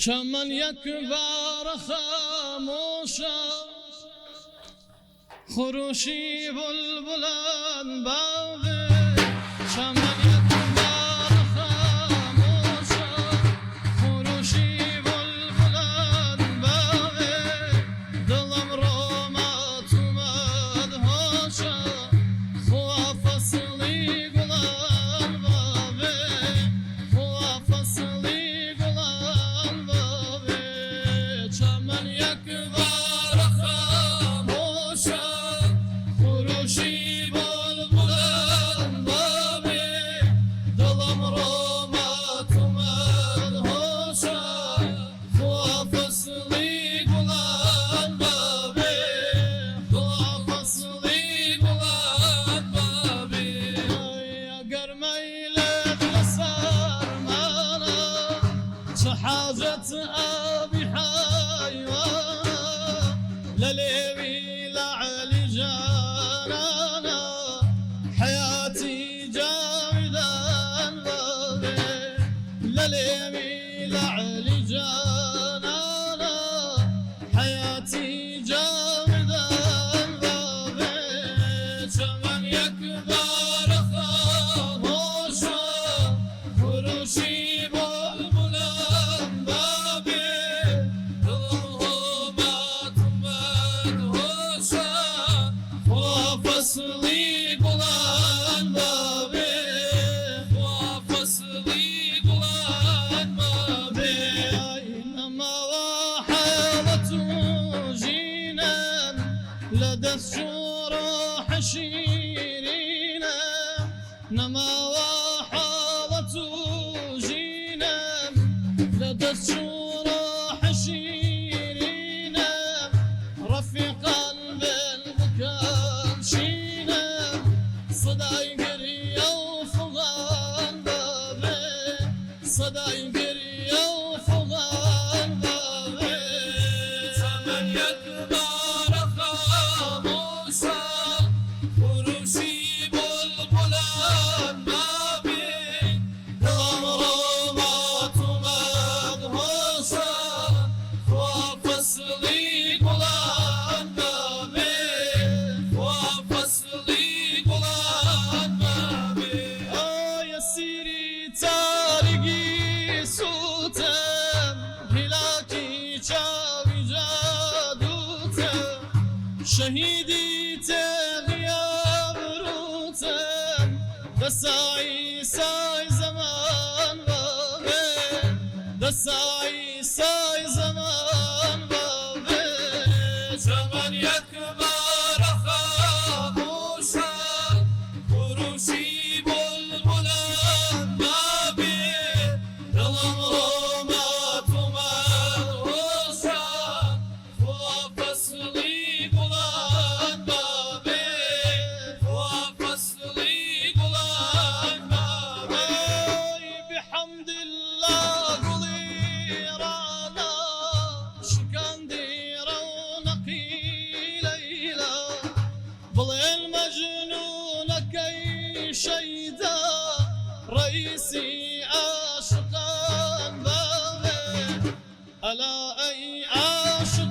چمن یک بار خاموشا خروشی بلبلان باغه چمن یک بار خاموشا خروشی بلبلان باغه دلم رومات اومد هاشا خوا فصلی گلان باغه خوا فصلی گلان باغه چمن یک بار خاموشا خروشی بلبلان باغه دلم رومات اومد هاشا خوا فصلی گلان باغه خوا فصلی گلان باغه اگر میلت بسر مانا چه حاجت آبی حیوانا لليوي لعلي جانانا حياتي جاودان بابي لليوي لعلي جانانا حياتي جاودان بابي چمن يكبر خاموشا خروشي بلبلان بابي فصلی گلان بابی خوا فصلی گلان بابی اینما حالت جینم لدست جروح شیرینم نما حالت جینم لدست جروح شیرینم رفیقا بالبكاء شینم صدای گریه و فغان بابی صدای گریه و فغان بابی چمن یک بار خاموشا خروشی بلبلان بابی دلم رومات اومد هاشا خوا فصلی گلان بابی خوا فصلی گلان بابی آیا سیری تاریکی سوتم هلاکی چاوی جادوتم شهیدی تغیاب روتم دسایی سای زمان بابی دسایی سای زمان بابی چمن یک بار خاموشا خروشی بلبلان بابی دلم رومات اومد هاشا خوا فصلی گلان بابی خوا فصلی گلان بابی بحمد الله قلی رانا شکندی رونقی لیلا بڵێ المەجنونەکەی شەیدا ڕئیسی عاشقان بابێ ئەلا ئەی عاشق